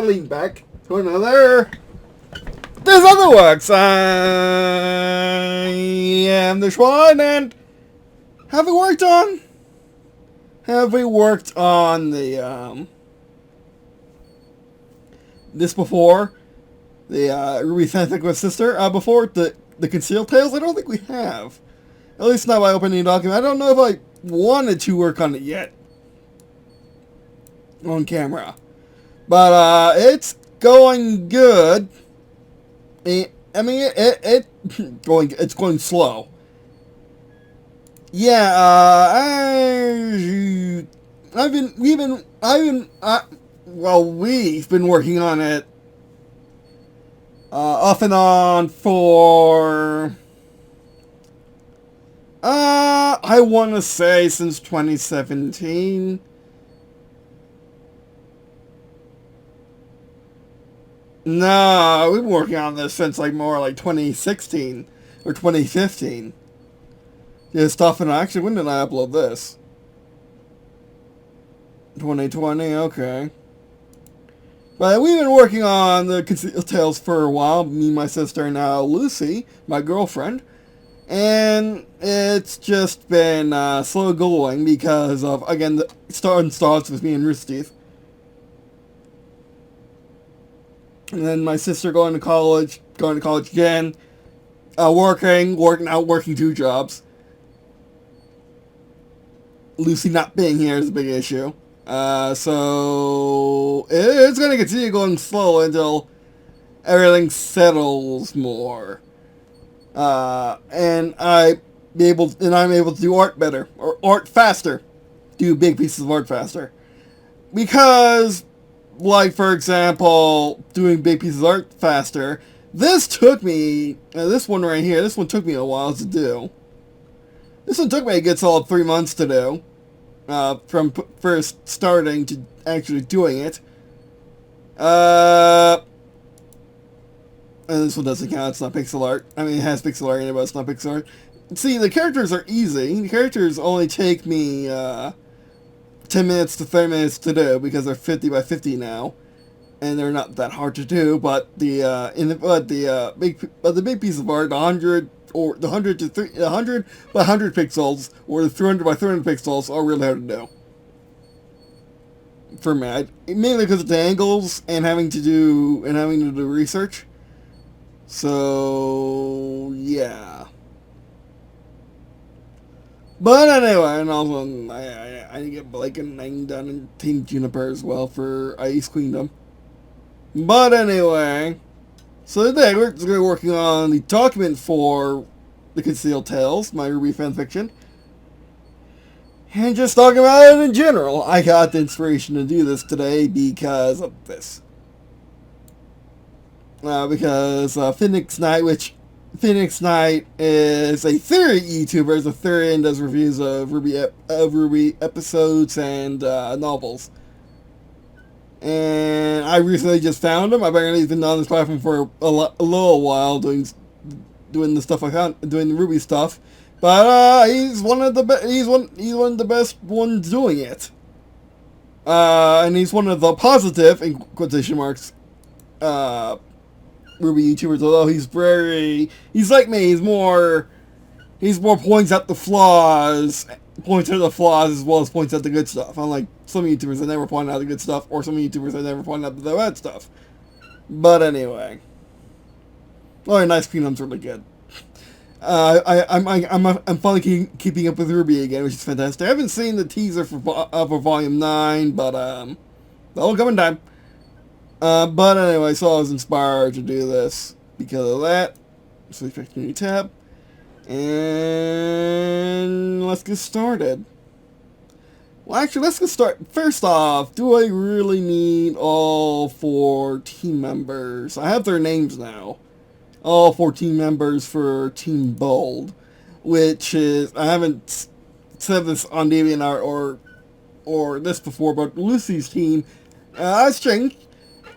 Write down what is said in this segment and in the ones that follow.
finally back to another This Other Works. I am the Schwan, and have we worked on the this before? The RWBY Fanfiction with Sister? Before the Concealed Tales? I don't think we have. At least not by opening the document. I don't know if I wanted to work on it yet. On camera. But, it's going good. I mean, it's going slow. Yeah, we've been working on it, off and on for, I want to say since 2017. No, we've been working on this since more like 2016 or 2015. Yeah, stuff, and actually, when did I upload this? 2020, okay. But we've been working on the Concealed Tales for a while, me, my sister, and now Lucy, my girlfriend. And it's just been slow going because of, again, the starts with me and Rooster Teeth. And then my sister going to college again, working 2 jobs. Lucy not being here is a big issue. So it's going to continue going slow until everything settles more. And I'm able to do art better, or art faster. Do big pieces of art faster. Because, like, for example, doing big pieces of art faster, this took me, this one right here, this one took me a while to do. This one took me a good solid 3 months to do, from first starting to actually doing it. And this one doesn't count, it's not pixel art. I mean, it has pixel art in it, but it's not pixel art. See, the characters are easy. The characters only take me, 10 minutes to 30 minutes to do, because they're 50 by 50 now. And they're not that hard to do, but the big piece of art, the 100 by 100 pixels, or the 300 by 300 pixels, are really hard to do. For me, mainly because of the angles and having to do research. So yeah. But anyway, and also I need to get Blake and Nang done in Team Juniper as well for Ice Queendom. But anyway, so today we're just going to be working on the document for the Concealed Tales, my RWBY fanfiction, and just talking about it in general. I got the inspiration to do this today because of this. Because Phoenix Knight is a theory YouTuber, is a theory and does reviews of RWBY episodes and novels. And I recently just found him. I've been on this platform for a little while, doing the stuff doing the RWBY stuff. But he's one of the best ones doing it. And he's one of the positive, in quotation marks, RWBY YouTubers. Although he's like me. He's more points out the flaws. Points out the flaws as well as points out the good stuff. Unlike some YouTubers that never point out the good stuff, or some YouTubers that never point out the bad stuff. But anyway, Nice Kingdom's really good. I'm finally keeping up with RWBY again, which is fantastic. I haven't seen the teaser for Volume 9, but that'll come in time. But anyway, so I was inspired to do this because of that. So we picked a new tab. And let's get started. Well, actually, let's get started. First off, do I really need all 4 team members? I have their names now. All 4 team members for Team Bold, which is, I haven't said this on DeviantArt or this before, but Lucy's team has changed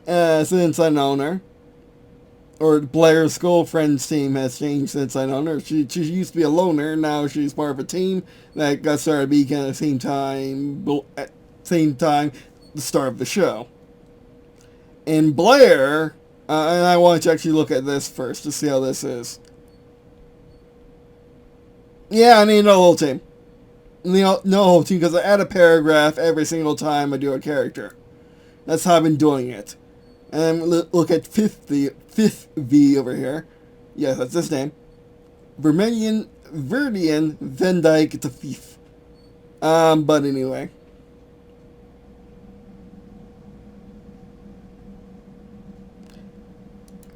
since I known her. Or Blair's girlfriend's team has changed since I known her. She used to be a loner, now she's part of a team that got started being at the same time, the start of the show. in Blair, and I want to actually look at this first to see how this is. Yeah, I need no whole team. No whole team, because I add a paragraph every single time I do a character. That's how I've been doing it. And look at fifth V over here. Yes, that's his name. Vermilion Van Dyke the Thief. But anyway.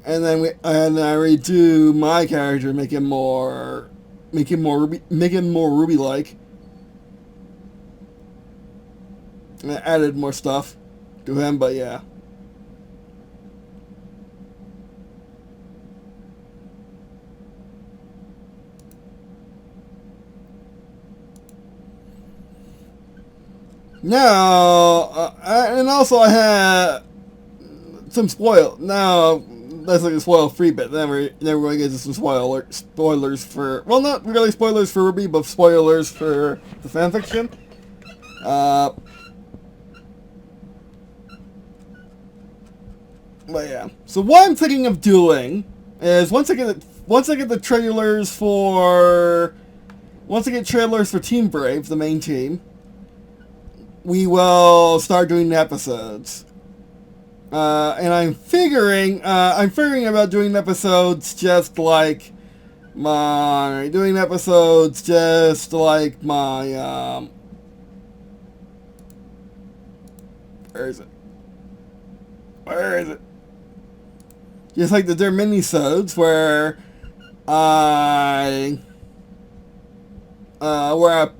And then I redo my character, make him more Ruby like. And I added more stuff to him, but yeah. Now, and also I had some now that's like a spoil-free bit. Then we're going to get to some spoilers for, well, not really spoilers for RWBY, but spoilers for the fanfiction. But yeah. So what I'm thinking of doing is once I get trailers for Team Brave, the main team, we will start doing the episodes. And I'm figuring about doing episodes just like my where is it? Just like their mini-sodes where I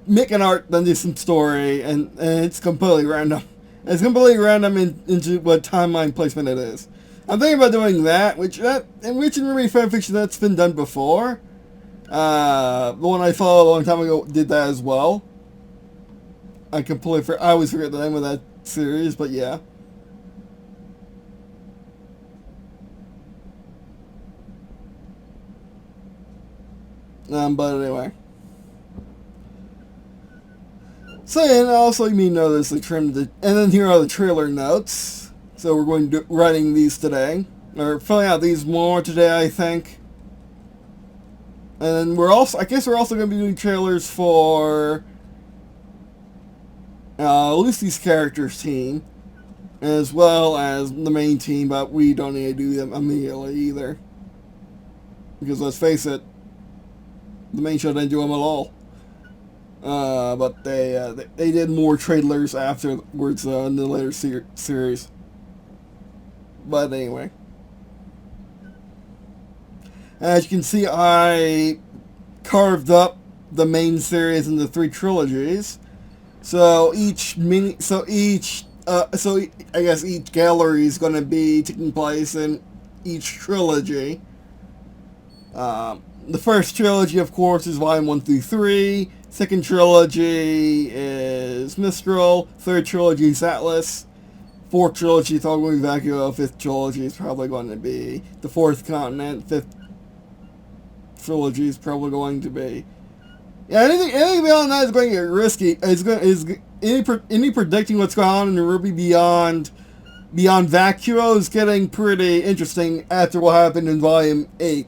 make an art, then do some story, and it's completely random. It's completely random into what timeline placement it is. I'm thinking about doing that, which in RWBY Fanfiction that's been done before. The one I followed a long time ago did that as well. I always forget the name of that series, but yeah. But anyway. So, and also you may notice they trimmed and then here are the trailer notes. So we're going to writing these today, or filling out these more today, I think. And then I guess we're also going to be doing trailers for Lucy's character's team, as well as the main team, but we don't need to do them immediately either. Because let's face it, the main show didn't do them at all. But they did more trailers afterwards in the later series. But anyway. As you can see, I carved up the main series into 3 trilogies. So I guess each gallery is going to be taking place in each trilogy. The first trilogy, of course, is Volume 1 through 3. Second trilogy is Mistral. Third trilogy is Atlas. Fourth trilogy is Thorgwing Vacuo. Fifth trilogy is probably going to be The Fourth Continent. Fifth trilogy is probably going to be... Yeah, anything beyond that is going to get risky. Any predicting what's going on in the RWBY beyond Vacuo is getting pretty interesting after what happened in Volume 8.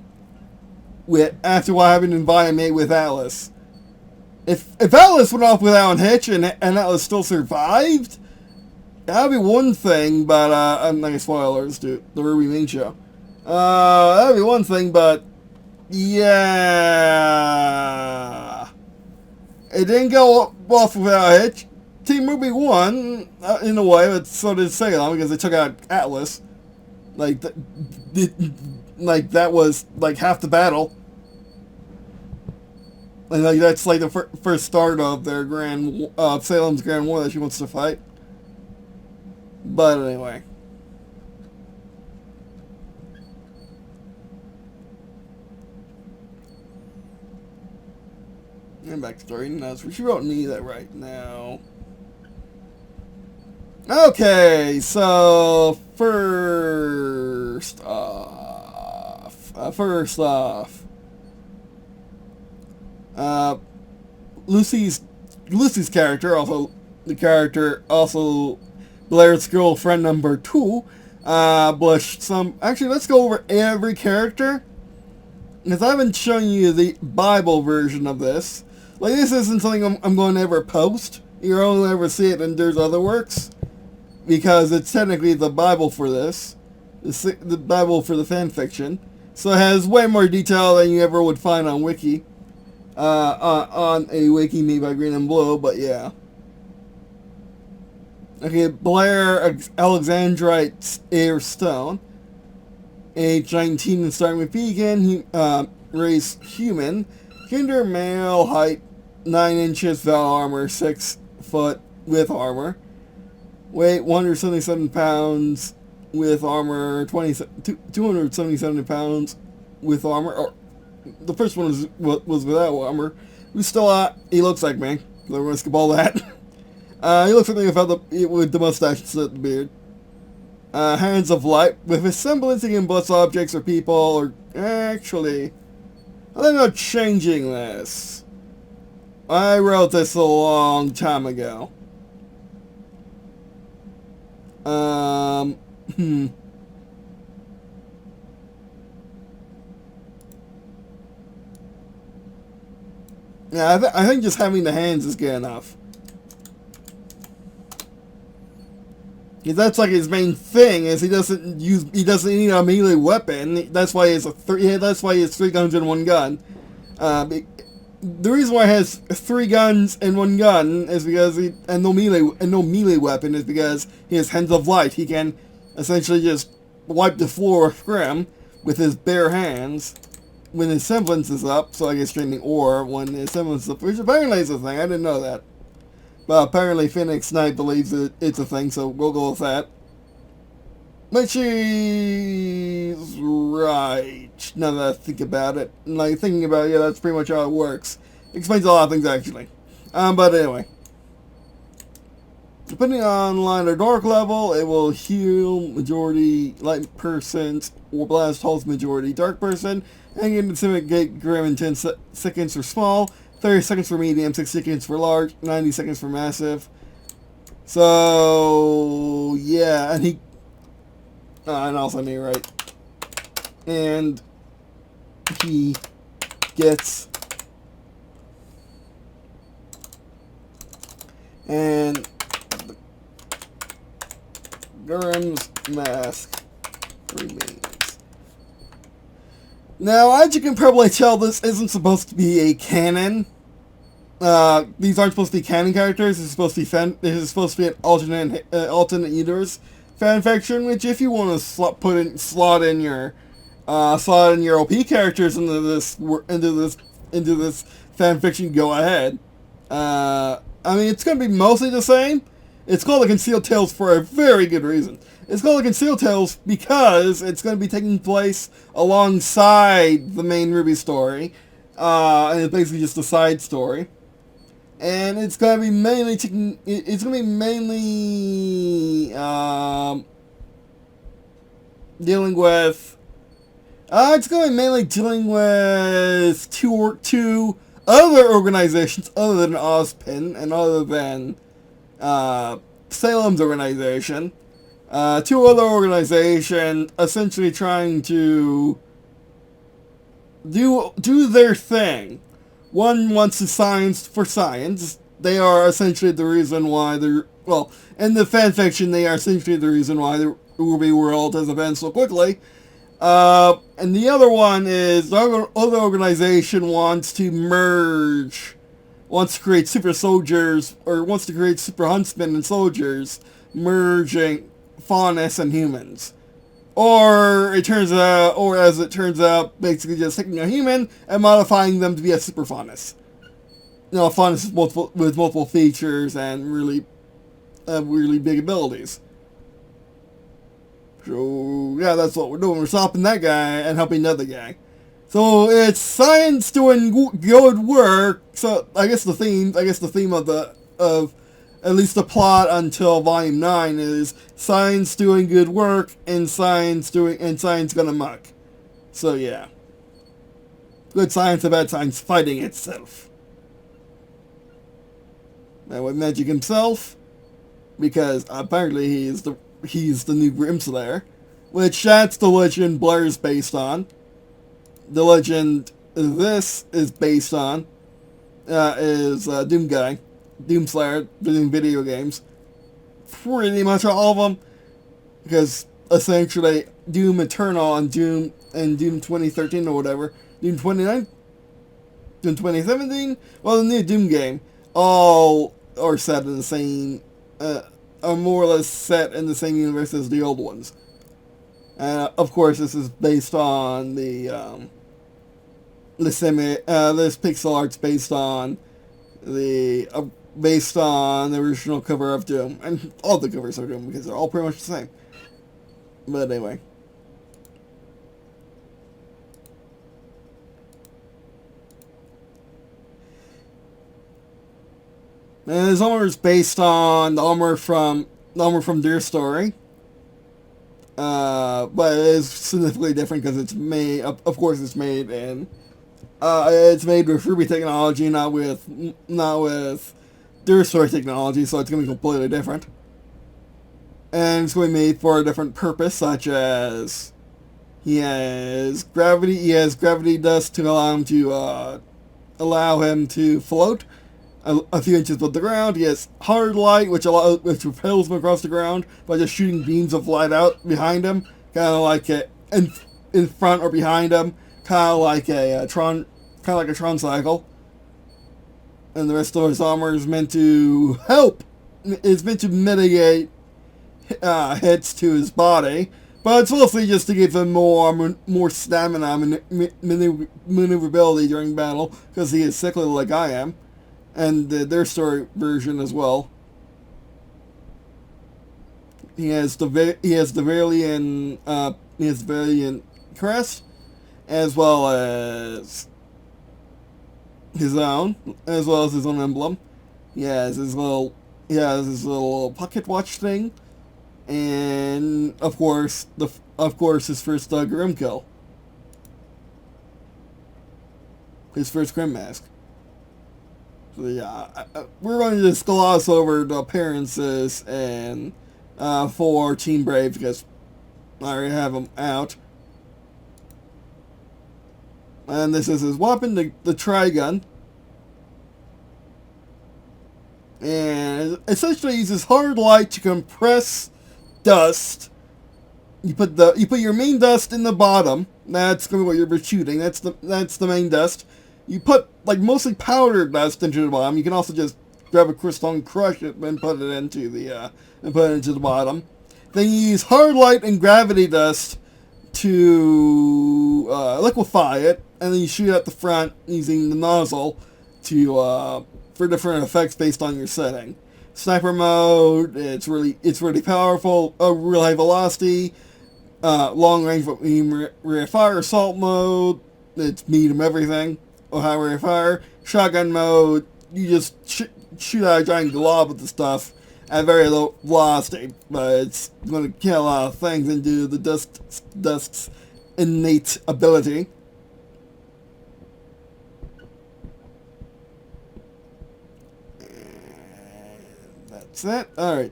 With Atlas. If Atlas went off without a hitch and Atlas still survived, that would be one thing, but I'm not gonna spoilers to the RWBY main show. That would be one thing, but yeah, it didn't go off without a hitch. Team RWBY won in a way, but so did Salem because they took out Atlas. Like that was like half the battle. And like that's like the first start of their Salem's Grand War that she wants to fight. But anyway. And backstory notes. She wrote me that right now. Okay, so first off. Lucy's character, also Blair's girlfriend number 2, Actually, let's go over every character, because I haven't shown you the Bible version of this. Like, this isn't something I'm going to ever post. You'll only ever see it in There's Other Works, because it's technically the Bible for this. The Bible for the fan fiction. So it has way more detail than you ever would find on Wiki. On a Wiki made by Green&Blue, but yeah. Okay, Blair Alexandrite Air Stone. Age 19 and starting with vegan. Race human. Gender male. Height 9 inches. Val armor 6 foot with armor. Weight 177 pounds with armor. 277 pounds with armor. Or, the first one was without armor. Who's still he looks like me. So we're gonna skip all that. He looks like me with the mustache and the beard. Hands of light. With a semblance he can bless objects or people, or actually, I'm not changing this. I wrote this a long time ago. Yeah, I think just having the hands is good enough. Because that's like his main thing, is he doesn't need a melee weapon. That's why he has that's why he has 3 guns and 1 gun. The reason why he has 3 guns and 1 gun is because no melee weapon is because he has hands of light. He can essentially just wipe the floor with Grim with his bare hands when his semblance is up. So I guess training or when his semblance is up, which apparently is a thing. I didn't know that. But apparently Phoenix Knight believes it's a thing, so we'll go with that. But she's right, now that I think about it. Like, thinking about it, yeah, that's pretty much how it works. Explains a lot of things, actually. But anyway. Depending on light or dark level, it will heal majority light persons, or blast holes majority dark person, and can intimidate Grim in 10 seconds for small, 30 seconds for medium, 6 seconds for large, 90 seconds for massive. So, yeah, and he... and also me, right. And he gets... And... Grim's mask remains. Now, as you can probably tell, this isn't supposed to be a canon. These aren't supposed to be canon characters. This is supposed to be an alternate universe fanfiction. Which, if you want to slot in your OP characters into this fanfiction, go ahead. I mean, it's going to be mostly the same. It's called the Concealed Tales for a very good reason. It's called the Concealed Tales because it's going to be taking place alongside the main RWBY story, and it's basically just a side story. And it's going to be mainly dealing with. It's going to be mainly dealing with two other organizations other than Ozpin and other than Salem's organization. 2 other organizations essentially trying to do their thing. One wants to science for science. They are essentially the reason why in the fanfiction, they are essentially the reason why the RWBY world has advanced so quickly. And the other one is the other organization wants to create super soldiers, or wants to create super huntsmen and soldiers, merging faunus and humans. Or as it turns out, basically just taking a human and modifying them to be a super faunus. A faunus with multiple features and really big abilities. So, yeah, that's what we're doing. We're stopping that guy and helping another guy. So, it's science doing good work. So, I guess the theme of at least the plot until Volume 9 is science doing good work and science gonna muck. So, yeah. Good science and bad science fighting itself. And with Magic himself, because apparently he's the new Grim Slayer. which that's the legend Blair is based on. The legend this is based on is Doom Guy, Doomslayer, doing video games. Pretty much all of them, because essentially Doom Eternal and Doom 2013 or whatever, Doom 29, Doom 2017, well, the new Doom game, all are set in the same, are more or less set in the same universe as the old ones. Of course, this is based on this pixel art's based on the original cover of Doom, and all the covers are Doom because they're all pretty much the same. But anyway. And his armor is based on the armor from Dear Story. But it is significantly different because it's made, of course it's made in, it's made with RWBY technology, not with Dear Story technology, so it's going to be completely different. And it's going to be made for a different purpose, such as he has gravity dust to allow him to float a few inches above the ground. He has hard light, which repels him across the ground by just shooting beams of light out behind him, kind of like in front or behind him, kind of like a Tron cycle. And the rest of his armor is meant to help. It's meant to mitigate hits to his body, but it's mostly just to give him more stamina and maneuverability during battle, because he is sickly like I am. And Their Story version as well. He has the Valiant crest, as well as his own emblem. He has his little pocket watch thing, and of course his first Grim kill, his first Grim mask. So yeah, we're going to just gloss over the appearances and for Team Brave because I already have them out. And this is his weapon, the Trigun. And essentially uses hard light to compress dust. You put your main dust in the bottom. That's gonna be what you're shooting. That's the main dust. You put like mostly powdered dust into the bottom. You can also just grab a crystal and crush it and put it into the bottom. Then you use hard light and gravity dust to liquefy it, and then you shoot at the front using the nozzle for different effects based on your setting. Sniper mode, it's really powerful, real high velocity, long range rate of fire. Assault mode, it's medium everything, or high rate of fire. Shotgun mode, you just shoot out a giant glob of the stuff at very low velocity, but it's going to kill a lot of things and do the dust's innate ability. That's it. Alright.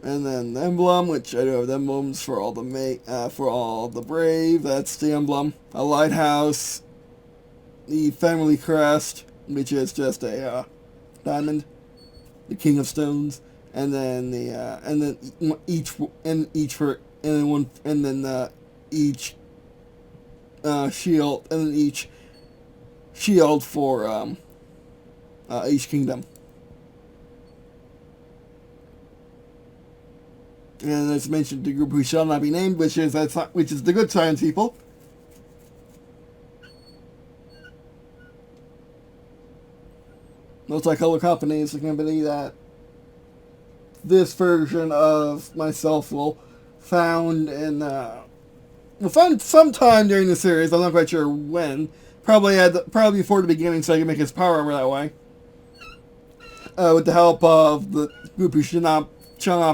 And then the emblem, which I do have the emblems for all the brave. That's the emblem. A lighthouse. The family crest, which is just a diamond. The king of stones. And then each shield, and then each shield for each kingdom. And as mentioned, the group who shall not be named, which is the Good Science people. Multicolor companies are going to be that this version of myself will found sometime during the series. I'm not quite sure when. Probably before the beginning, so I can make his power armor that way. With the help of the group who shall not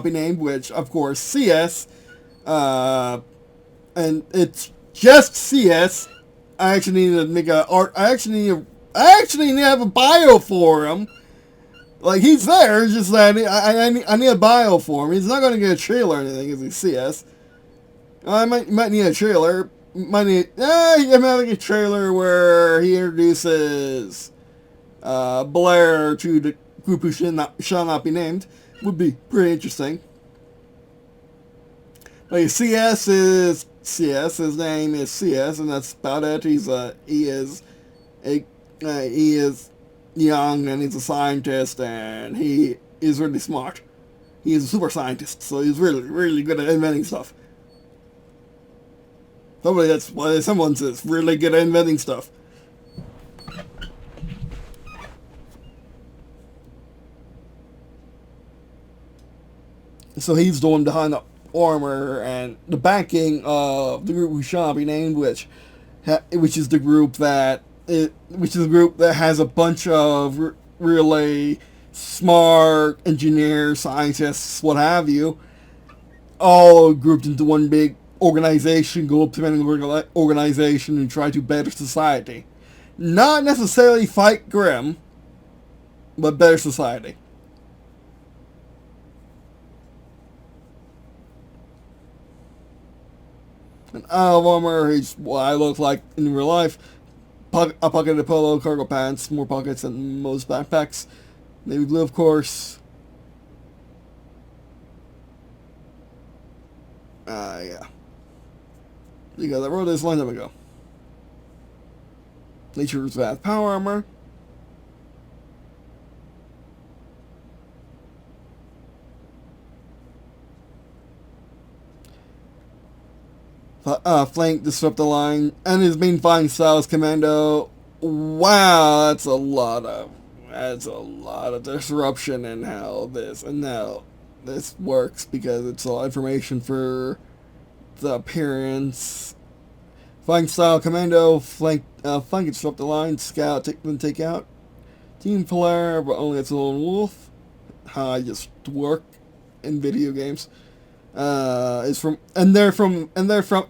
be named, which of course CS, and it's just CS. I actually need to make a art. I actually need to I actually need to have a bio for him. Like, he's there, just that I need a bio for him. He's not going to get a trailer or anything, as you see us. I might need a trailer. He might like a trailer where he introduces Blair to the group who shall not be named. Would be pretty interesting. Like, CS, his name is CS, and that's about it. He is young, and he's a scientist, and he is really smart. He is a super scientist, so he's really, really good at inventing stuff. That's why someone says really good at inventing stuff. So he's the one behind the armor and the backing of the group who shall not be named, which is the group that has a bunch of really smart engineers, scientists, what have you, all grouped into one big organization, go up to an organization and try to better society. Not necessarily fight Grimm, but better society. And out of armor, he's what I look like in real life. A pocketed polo, cargo pants, more pockets than most backpacks. Navy blue, of course. Yeah. You got that wrote this a long time ago. Nature's Wrath power armor. Flank, disrupt the line, and his main fighting style is commando. Wow, that's a lot of disruption in how this works, because it's a lot of information for the appearance. Fighting style commando, flank, disrupt the line, scout, take out. Team player, but only it's a lone wolf. How I just work in video games. They're from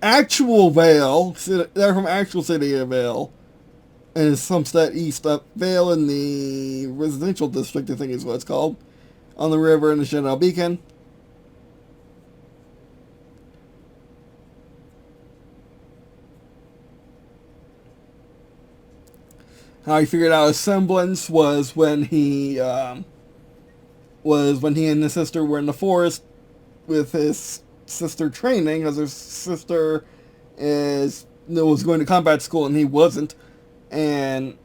actual Vale. They're from actual city of Vale, and it's some state east of Vale in the residential district, I think is what it's called, on the river in the Shadow Beacon. How he figured out his semblance was when he and his sister were in the forest with his sister training, because his sister was going to combat school and he wasn't, and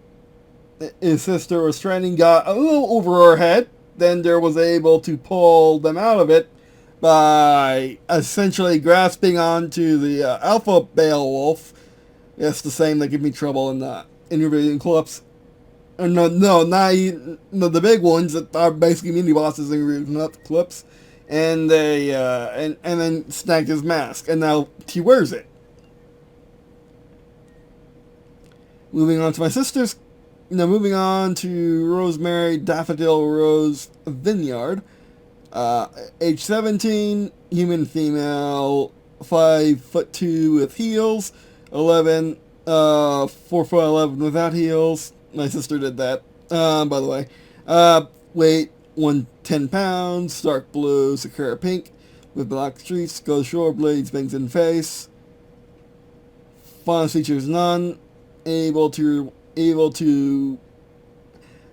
his sister was training, got a little over her head. Then there was able to pull them out of it by essentially grasping onto the alpha Beowulf. Yes, the same that give me trouble in the interviewing clips. No, the big ones that are basically mini bosses in the clips. And they and then snagged his mask, and now he wears it. Moving on to Rosemary Daffodil Rose Vineyard. Age 17, human female, 5'2" with heels, 11, 4'11" without heels. My sister did that, by the way. Weight 110 pounds, dark blue, Sakura pink, with black streaks, gold shore blades, bangs in face. Font features none. Able to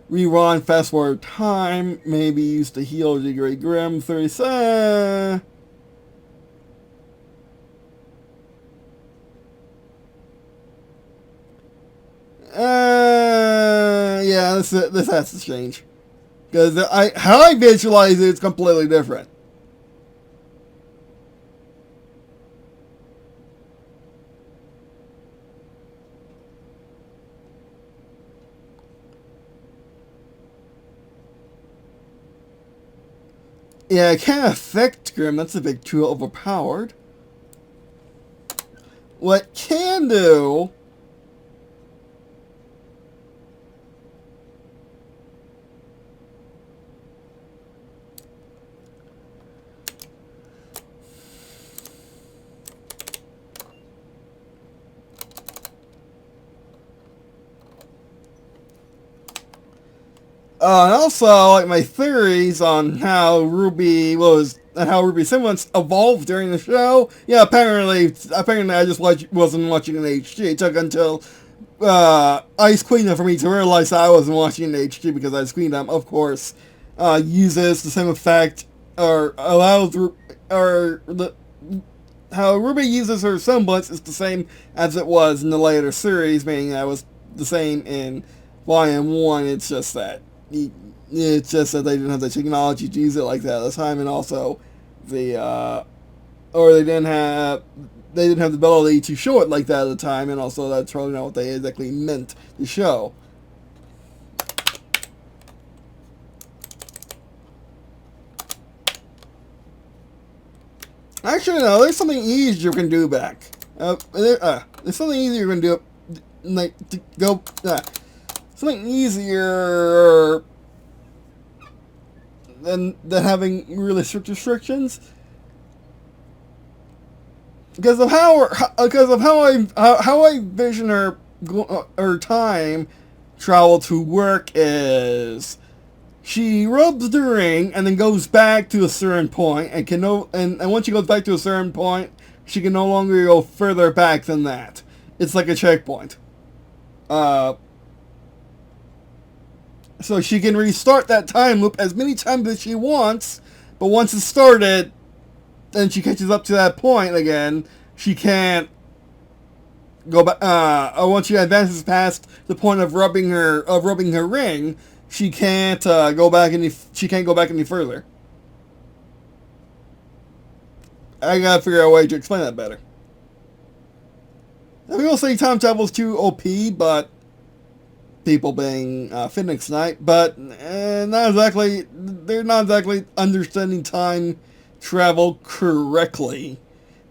rewind, fast forward time, maybe use to heal the Great Grim 37. Yeah, this has to change. Because how I visualize it is completely different. Yeah, it can't affect Grim. That's a bit too overpowered. What can do... And also, like, my theories on how RWBY was and how RWBY Semblance evolved during the show. Yeah, apparently I just wasn't watching in HD. It took until Ice Queendom for me to realize that I wasn't watching in HD, because Ice Queendom, of course, uses the same effect, or allows, or the how RWBY uses her semblance is the same as it was in the later series, meaning that it was the same in Volume 1. It's just that they didn't have the technology to use it like that at the time, and also they didn't have the ability to show it like that at the time, and also that's probably not what they exactly meant to show. Actually, no, there's something easier you can do back. There's something easier you can do, something easier than having really strict restrictions. Because of how I vision her time travel to work is, she rubs the ring and then goes back to a certain point, and once she goes back to a certain point, she can no longer go further back than that. It's like a checkpoint. So she can restart that time loop as many times as she wants, but once it's started, then she catches up to that point again. She can't go back. Or once she advances past the point of rubbing her ring, she can't go back any. She can't go back any further. I gotta figure out a way to explain that better. Now, people say time travel is too OP, but people being Phoenix Knight, but not exactly. They're not exactly understanding time travel correctly.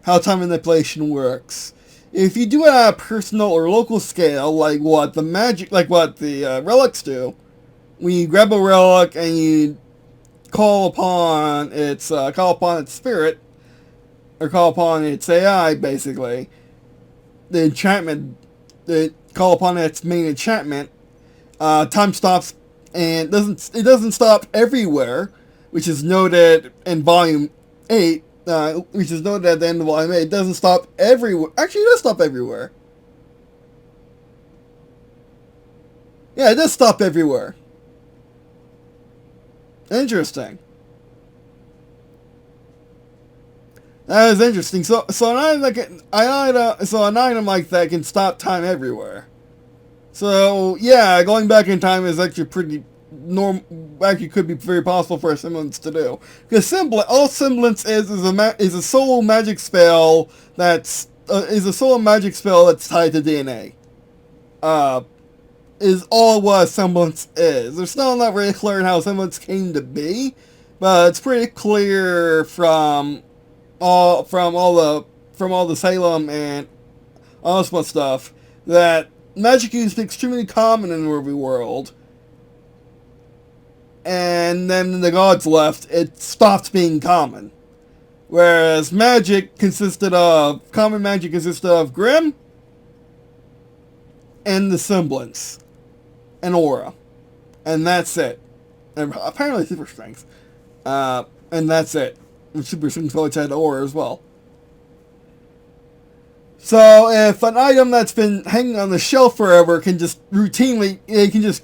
How time manipulation works. If you do it at a personal or local scale, like what the relics do, when you grab a relic and you call upon its spirit, or call upon its AI, basically, the enchantment, call upon its main enchantment, time stops, and it doesn't stop everywhere, which is noted in Volume 8, which is noted at the end of Volume 8. It doesn't stop everywhere. Actually, it does stop everywhere. Yeah, it does stop everywhere. Interesting. That is interesting. So an item like that can stop time everywhere. So yeah, going back in time is actually pretty normal. Actually, could be very possible for a semblance to do. Because all semblance is a solo magic spell that's tied to DNA. Is all what a semblance is. They're still not really clear on how semblance came to be, but it's pretty clear from all the Salem and Ozma stuff that magic is extremely common in the RWBY world. And then the gods left, it stopped being common. Whereas common magic consisted of Grimm and the semblance and aura. And that's it. And apparently super strength. And that's it. And super strength always had aura as well. So if an item that's been hanging on the shelf forever can just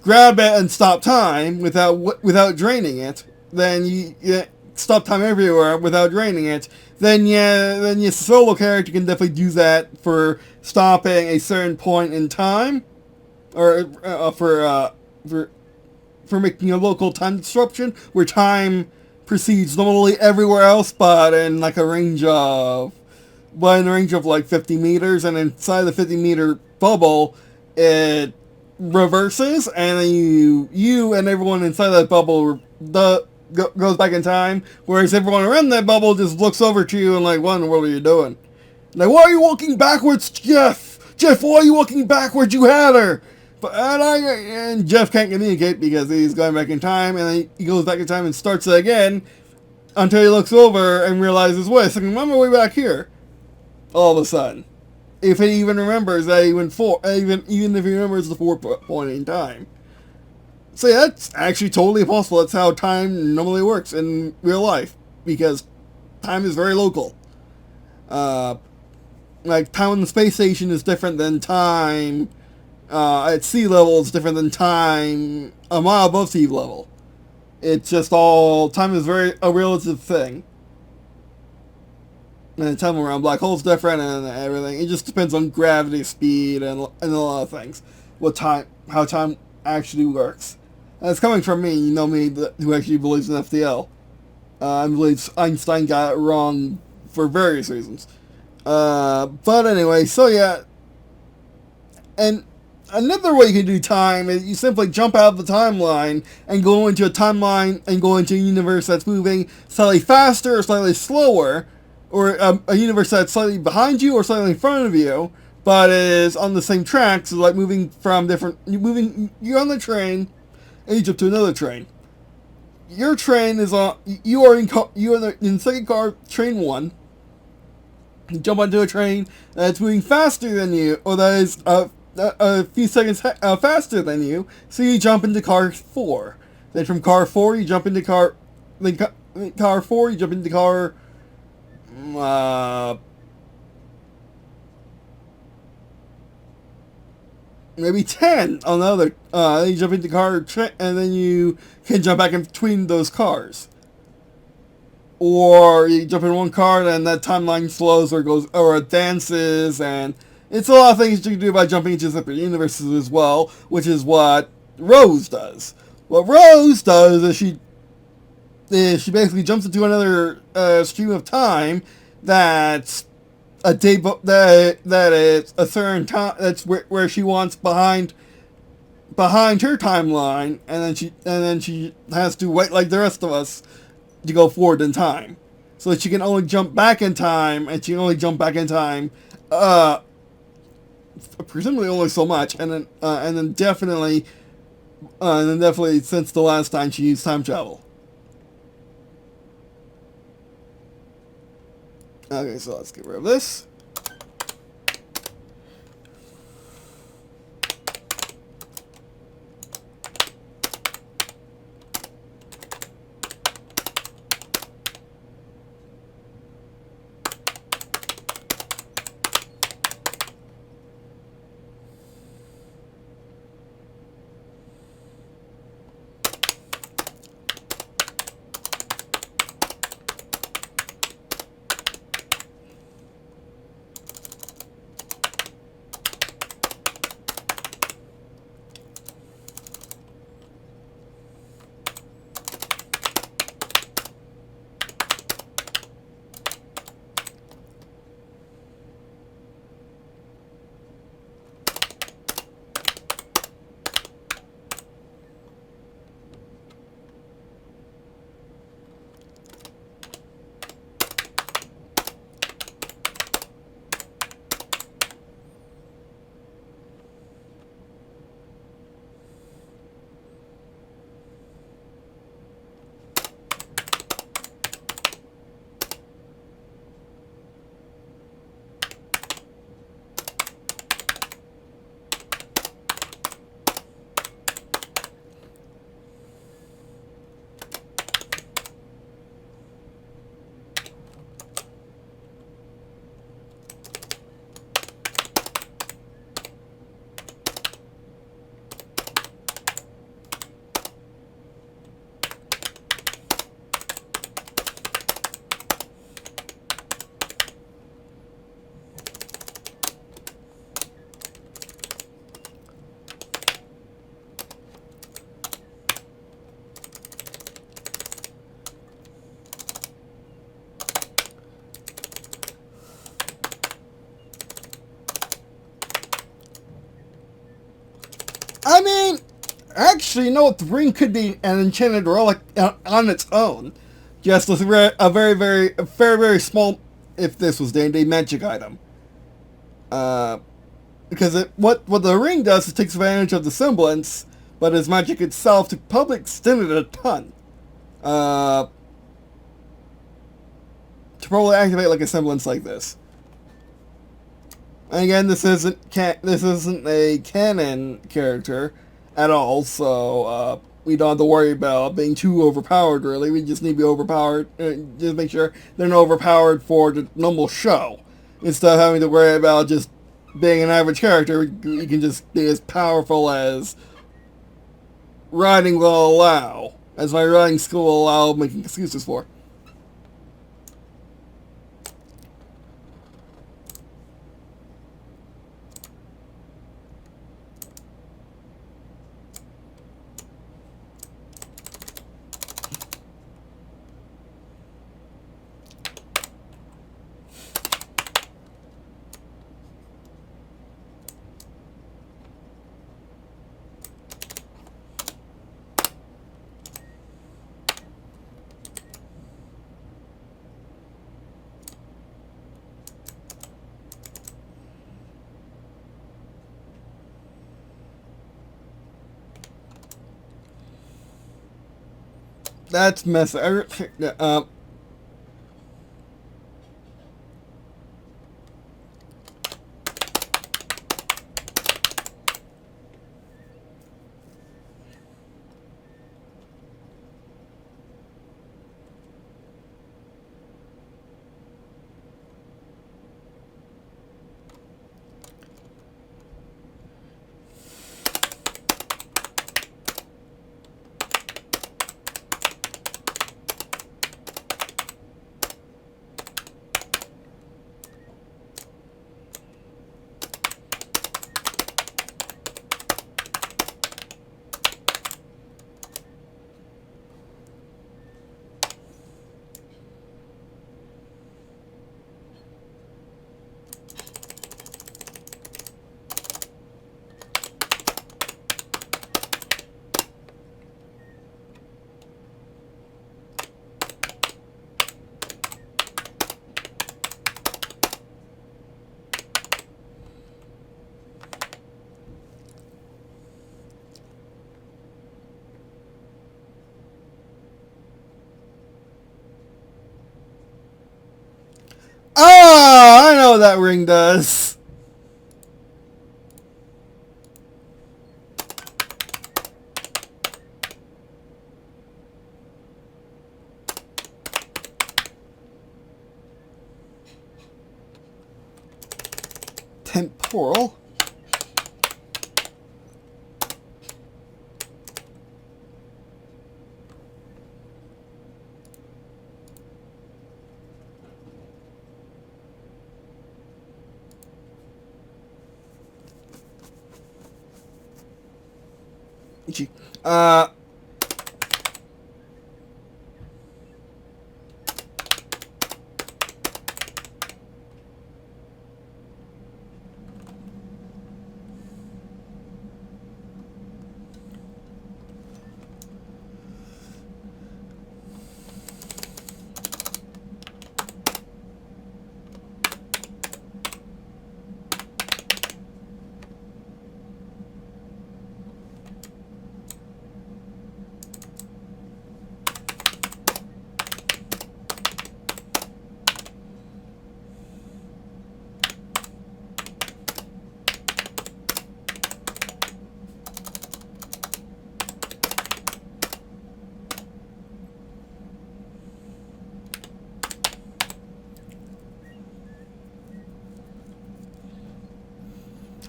grab it and stop time without draining it, then you stop time everywhere without draining it, then your solo character can definitely do that for stopping a certain point in time, or for making a local time disruption where time proceeds normally everywhere else, but in like a range of like 50 meters, and inside the 50-meter bubble, it reverses, and then you and everyone inside that bubble goes back in time, whereas everyone around that bubble just looks over to you and like, what in the world are you doing? Like, why are you walking backwards, Jeff? Jeff, why are you walking backwards? You had her! And Jeff can't communicate because he's going back in time, and then he goes back in time and starts it again until he looks over and realizes, wait a second, I'm way back here. All of a sudden, if he even remembers that even if he remembers the 4 point in time. So yeah, that's actually totally possible. That's how time normally works in real life, because time is very local. Like time on the space station is different than time at sea level is different than time a mile above sea level. It's just all time is very a relative thing, and the time around black holes different and everything. It just depends on gravity, speed, and a lot of things. How time actually works. And it's coming from me. You know me, who actually believes in FTL. I believe Einstein got it wrong for various reasons. But anyway, so yeah. And another way you can do time is you simply jump out of the timeline and go into a timeline and go into a universe that's moving slightly faster or slightly slower, or a universe that's slightly behind you or slightly in front of you, but is on the same track. So like you're on the train and you jump to another train. Your train is on. You are in second car, train 1. You jump onto a train that's moving faster than you, or that is a few seconds faster than you. So you jump into car 4. Then from car 4 you jump into car 4 you jump into car maybe 10 on the other. Then you jump into car and then you can jump back in between those cars. Or you jump in one car and that timeline slows or advances, and it's a lot of things you can do by jumping into separate universes as well, which is what Rose does. What Rose does is she basically jumps into another stream of time that's a day that is a certain time, that's where she wants behind her timeline, and then she has to wait like the rest of us to go forward in time, so that she can only jump back in time, and she can only jump back in time presumably only so much, and then definitely since the last time she used time travel. Okay, so let's get rid of this. I mean, actually, you know what? The ring could be an enchanted relic on its own. Just with a very small, if this was D&D, magic item. Because what the ring does is takes advantage of the semblance, but its magic itself to probably extend it a ton. To probably activate like a semblance like this. And again, this isn't a canon character at all, so we don't have to worry about being too overpowered, really. We just need to be overpowered, just make sure they're not overpowered for the normal show. Instead of having to worry about just being an average character, you can just be as powerful as riding will allow, as my riding skill will allow making excuses for. That's messy. Oh, I know what that ring does. Temporal. Ichi.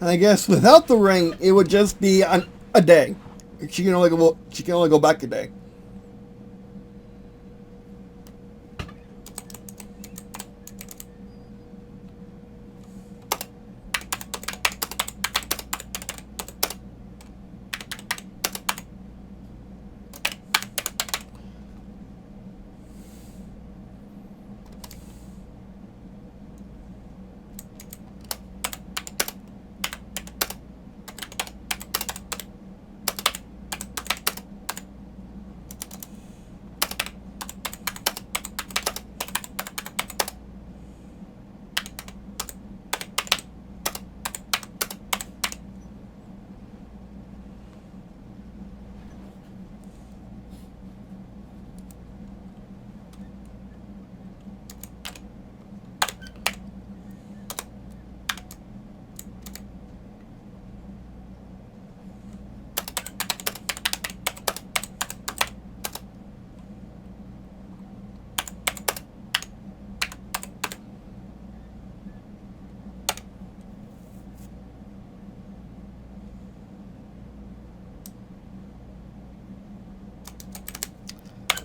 And I guess without the ring, it would just be a day. She can only go back a day.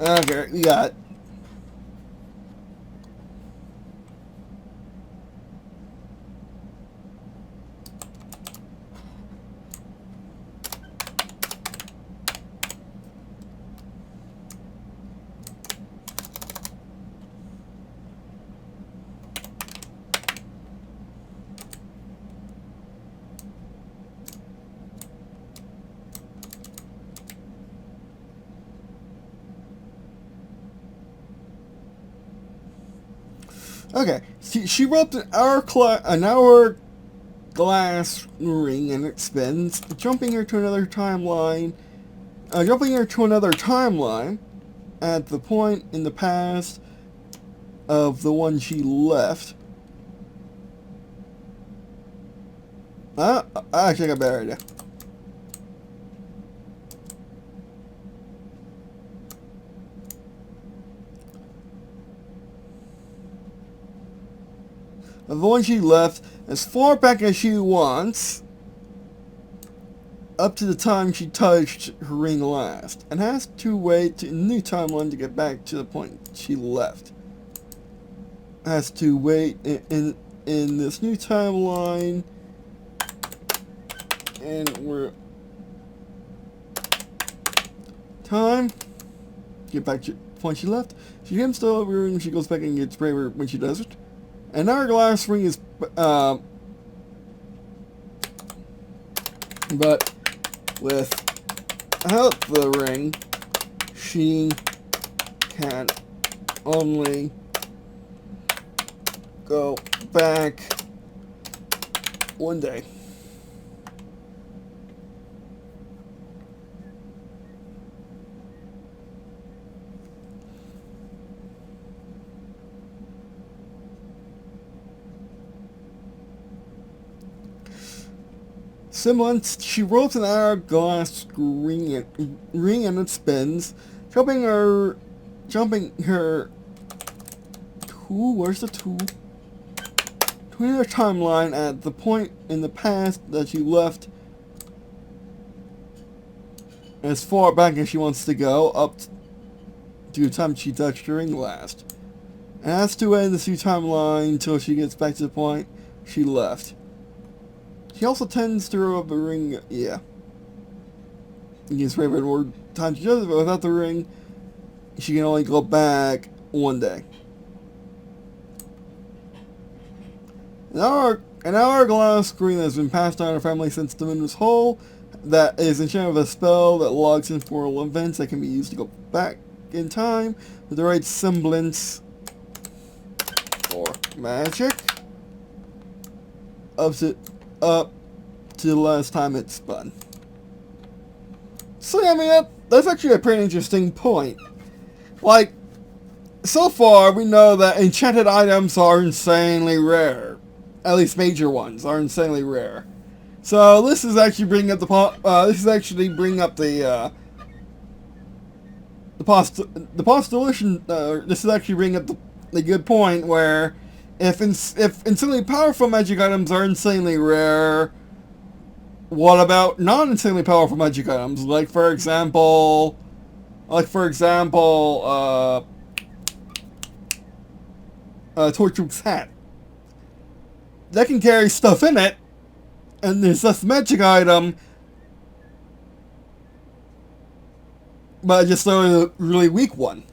Okay, we got. Okay, she wrote an hourglass ring, and it spins, jumping her to another timeline. Jumping her to another timeline at the point in the past of the one she left. I actually got a better idea. Of the one she left as far back as she wants, up to the time she touched her ring last, and has to wait to a new timeline to get back to the point she left. Has to wait in this new timeline, and we're time get back to the point she left. She gets to the room, she goes back and gets braver when she does it. An hourglass ring is but without the ring, she can only go back one day. Semblance, she rolls an hourglass ring and it spins, jumping her where's the two? To another timeline at the point in the past that she left, as far back as she wants to go, up to the time she touched her ring last. And has to end this new timeline until she gets back to the point she left. She also tends to rub the ring, yeah. It gets favorite more times she does it, but without the ring, she can only go back one day. An hourglass ring has been passed down in her family since the moon was whole. That is enchanted with a spell that logs in for events that can be used to go back in time with the right semblance or magic. Up to the last time it spun. So, I mean, that's actually a pretty interesting point. Like, so far, we know that enchanted items are insanely rare. At least major ones are insanely rare. So, this is actually bringing up the postulation. This is actually bringing up the good point where if insanely powerful magic items are insanely rare, what about non-insanely powerful magic items? Like for example, Torchwood's hat. That can carry stuff in it, and there's this magic item, but just a really weak one.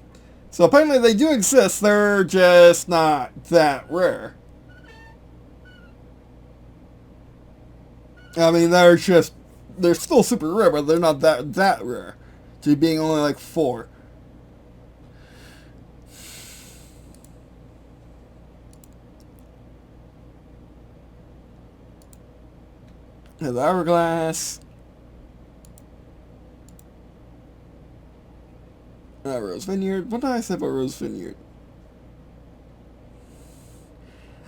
So apparently they do exist, they're just not that rare. I mean, they're still super rare, but they're not that rare. To being only like 4. The hourglass. Rose Vineyard. What did I say about Rose Vineyard?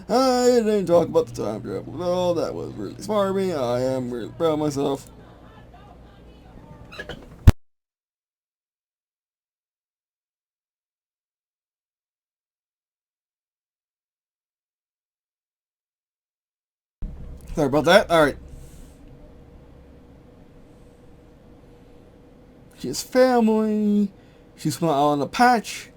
I didn't talk about the time travel at all. That was really smart of me. I am really proud of myself. Sorry about that. Alright. She has family. She's put out on a patch.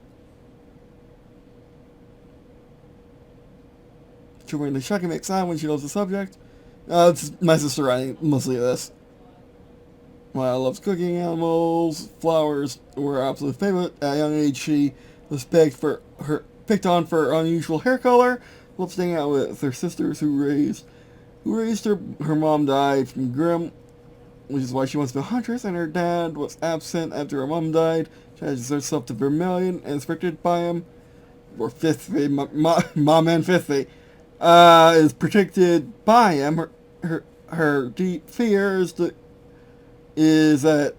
She'll bring the check and make sound when she loves the subject. It's my sister writing mostly this. Maya loves cooking animals. Flowers were her absolute favorite. At a young age, she was picked on for her unusual hair color. Loved staying out with her sisters who raised her. Her mom died from Grimm, which is why she wants to be a huntress, and her dad was absent after her mom died. She changes herself to Vermilion and is protected by him. Or Fifthly, mom and Fifthly, is protected by him. Her deep fear is that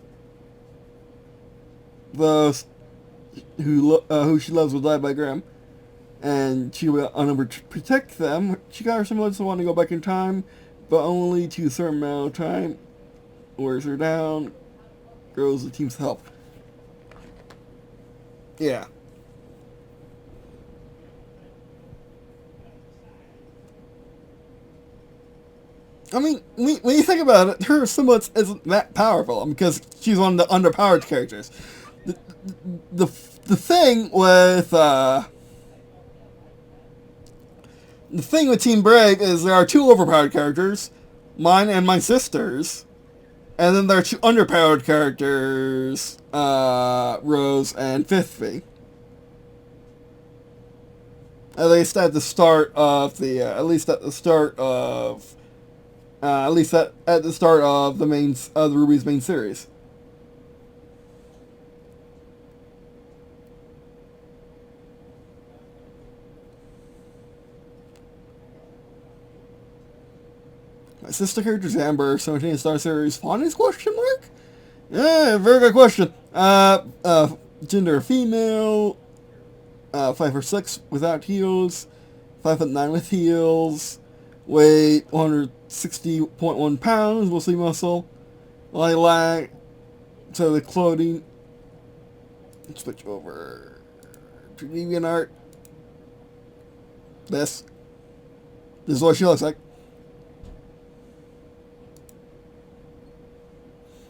those who she loves will die by Grimm, and she will unable to protect them. She got her semblance to want to go back in time, but only to a certain amount of time. Wears her down, grows the team's help. Yeah. I mean, when you think about it, her semblance isn't that powerful because she's one of the underpowered characters. The thing with Team Brave is there are two overpowered characters, mine and my sister's, and then there are two underpowered characters, Rose and Fifthly. At least at the start of the RWBY's main series. My sister character's Amber, 17 Star Series, Fawnies, question mark? Yeah, very good question. Gender female, 5'6" without heels, 5'9" with heels, weight 160.1 pounds, mostly muscle, lilac, so the clothing, let's switch over to DeviantArt. This is what she looks like.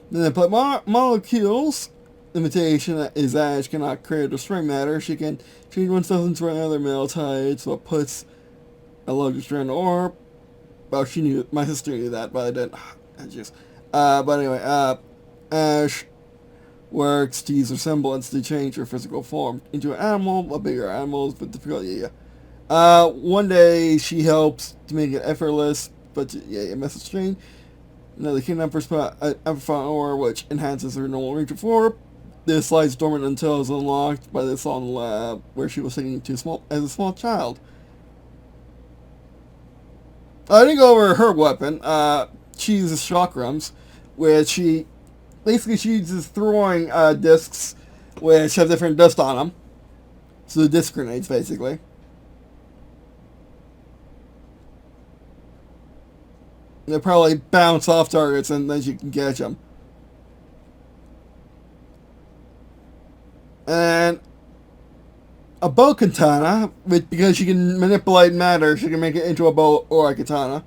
Then they put molecules. Limitation is that she cannot create or string matter. She can change one substance for another metal type, so it puts a larger strand or... Well, she knew, my sister knew that, but I didn't. But anyway, Ash works to use her semblance to change her physical form into an animal, a bigger animal, but difficulty, one day she helps to make it effortless, but a message strain. Another kidnappers put an amplifier ore, which enhances her normal range of form. This lies dormant until it's unlocked by the Solid Lab, where she was taken to as a small child. I didn't go over her weapon. She uses chakrams, which she uses throwing discs, which have different dust on them. So the disc grenades, basically. They probably bounce off targets and then you can catch them. And a bow katana, because she can manipulate matter, she can make it into a bow or a katana.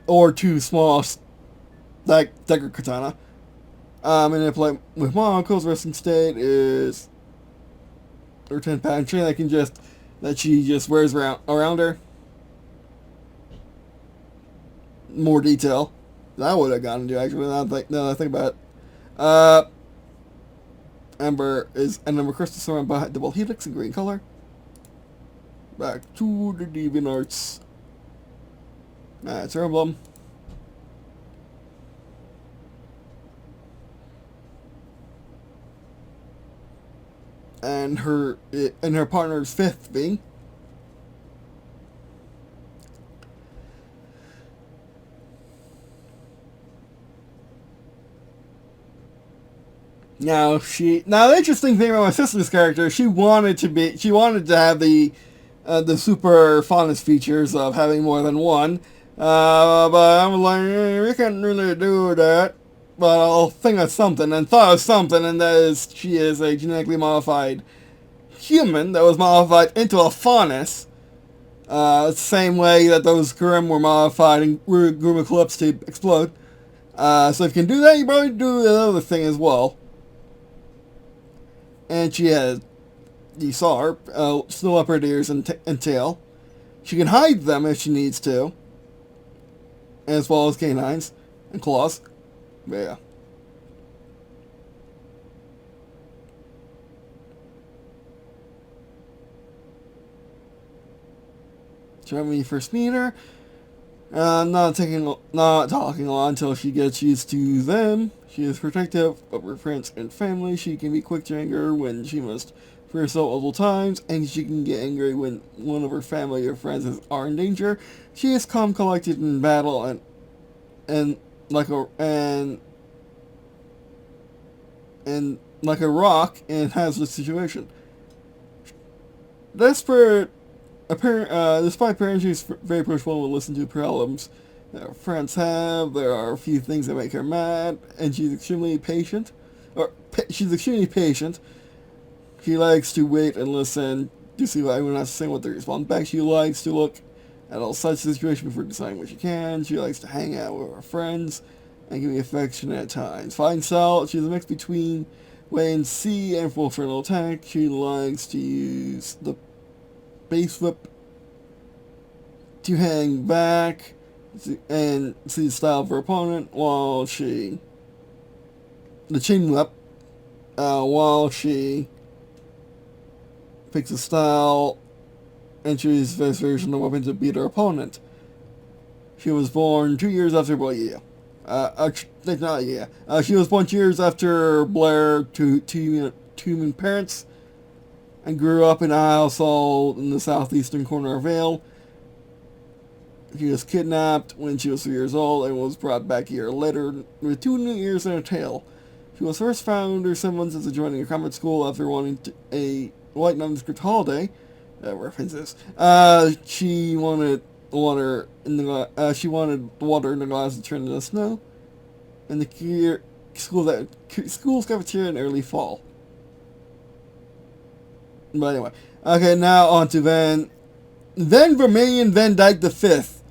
Or two small, like, dagger katana. Manipulate with molecules, resting state is... Or 10 pattern chain that she just wears around her. More detail than I would have gotten to, actually, now that I think about it. Amber is a number crystal surrounded by double helix in green color. Back to the DeviantArts. That's her emblem. And her partner's Fifthly. Now the interesting thing about my sister's character, she wanted to have the super fondness features of having more than one, but I'm like, we can't really do that. But I'll think of something, and thought of something, and that is she is a genetically modified human that was modified into a fondness, same way that those Grimm were modified in Grimm Eclipse to explode. So if you can do that, you probably do the other thing as well. And she has, you saw her, snow leopard ears and tail. She can hide them if she needs to, as well as canines and claws. But yeah. So when you first meet her, not talking a lot until she gets used to them. She is protective of her friends and family. She can be quick to anger when she must for herself multiple times, and she can get angry when one of her family or friends are in danger. She is calm, collected in battle, and like a rock in hazardous situation. Despite parents, she's very approachable and will listen to problems that her friends have. There are a few things that make her mad, and she's extremely patient. She likes to wait and listen to see what everyone has to say, what they respond back. She likes to look at all such situations before deciding what she can. She likes to hang out with her friends and can be affectionate at times. Fine style, she's a mix between wait and see and full frontal attack. She likes to use the base whip to hang back and see the style of her opponent while she picks a style and chooses the best version of the weapon to beat her opponent. She was born 2 years after she was born 2 years after Blair to human parents and grew up in a household in the southeastern corner of Vale. She was kidnapped when she was 3 years old and was brought back a year later with 2 new ears and a tail. She was first found her semblance as joining a convent school after wanting a white nondescript holiday. References. She wanted water in the glass to turn into snow. In the school's cafeteria in early fall. But anyway, okay, now on to Van Vermilion Van Dyke the Fifth,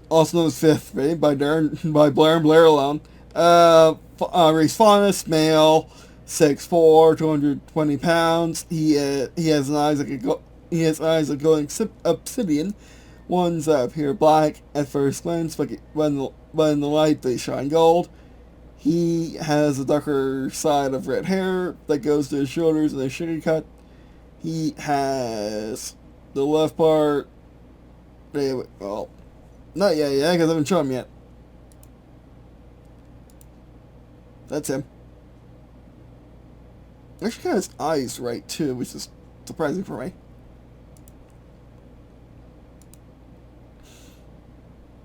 also known as Fifth, right? By Blair and Blair alone. Race Faunus, male, 6'4", 220 pounds. He has eyes like glowing obsidian, ones that appear black at first glance, but in the light they shine gold. He has a darker side of red hair that goes to his shoulders and a sugar cut. He has the left part. Well, not yet, because I haven't shown him yet. That's him. Actually got his eyes right too, which is surprising for me.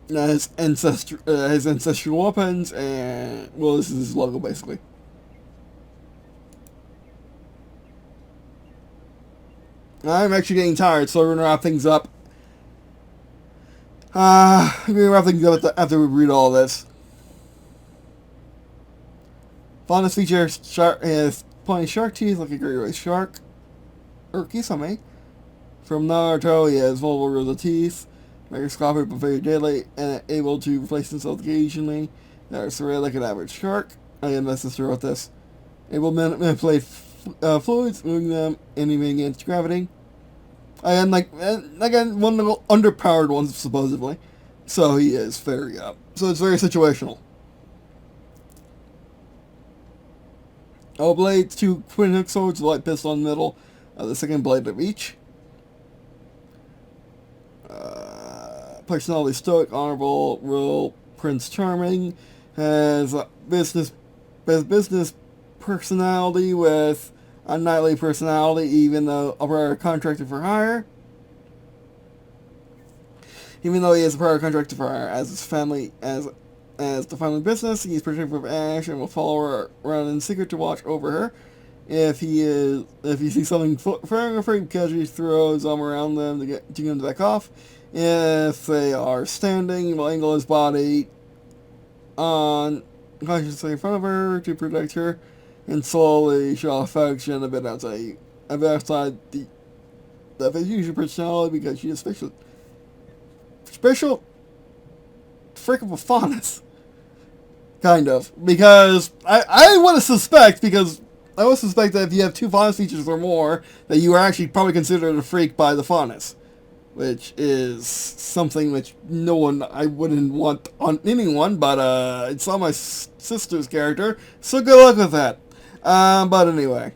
His ancestral weapons, and well, this is his logo basically. I'm actually getting tired, so we're gonna wrap things up. We're gonna wrap things up after we read all this. Faunus features his pointy shark teeth like a great white shark, or kisame. From Naruto, he has multiple rows of teeth, microscopic but very deadly, and able to replace themselves occasionally. They are serrated like an average shark. My sister wrote this. Able to manipulate fluids, moving them and even against gravity. Again, one of the underpowered ones, supposedly. So he is very so it's very situational. All blades, 2 twin hook swords, a light pistol in the middle, the second blade of each. Personality stoic, honorable, real Prince Charming. Has business personality with a knightly personality, even though a prior contractor for hire. Even though he is a prior contractor for hire as his family as the family business, he's protective of Ash and will follow her around in secret to watch over her. If he sees something very afraid, casually throws them around them to get them to back off. If they are standing, he will angle his body on consciously in front of her to protect her, and slowly show affection a bit outside the usual personality because she is special freaking Faunus. Kind of. Because I want to suspect, because I would suspect that if you have 2 fondness features or more, that you are actually probably considered a freak by the fondness, which is something which no one, I wouldn't want on anyone, but it's on my sister's character, so good luck with that. But anyway.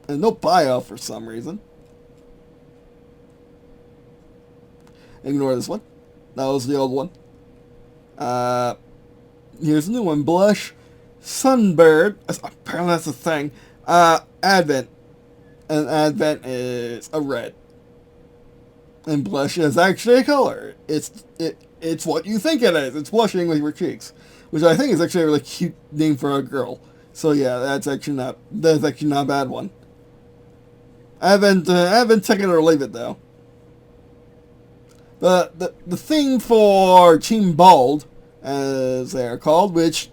And no bio for some reason. Ignore this one. That was the old one. Here's a new one. Blush Sunbird. Apparently that's a thing. Advent. And Advent is a red. And blush is actually a color. It's what you think it is. It's blushing with your cheeks, which I think is actually a really cute name for a girl. So yeah, that's actually not a bad one. Advent, take it or leave it though. But the thing for Team Bold, as they are called, which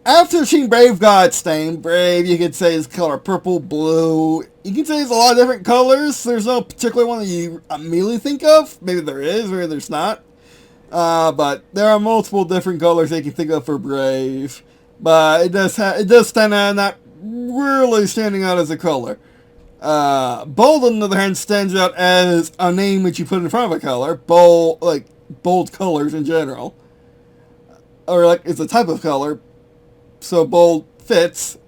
after Team Brave got stained, Brave, you could say is color purple, blue. You can say there's a lot of different colors. There's no particular one that you immediately think of. Maybe there is, maybe there's not. But there are multiple different colors they can think of for Brave. But it does stand out, not really standing out as a color. Bold, on the other hand, stands out as a name which you put in front of a color. Bold colors in general. Or, like, it's a type of color. So, bold fits.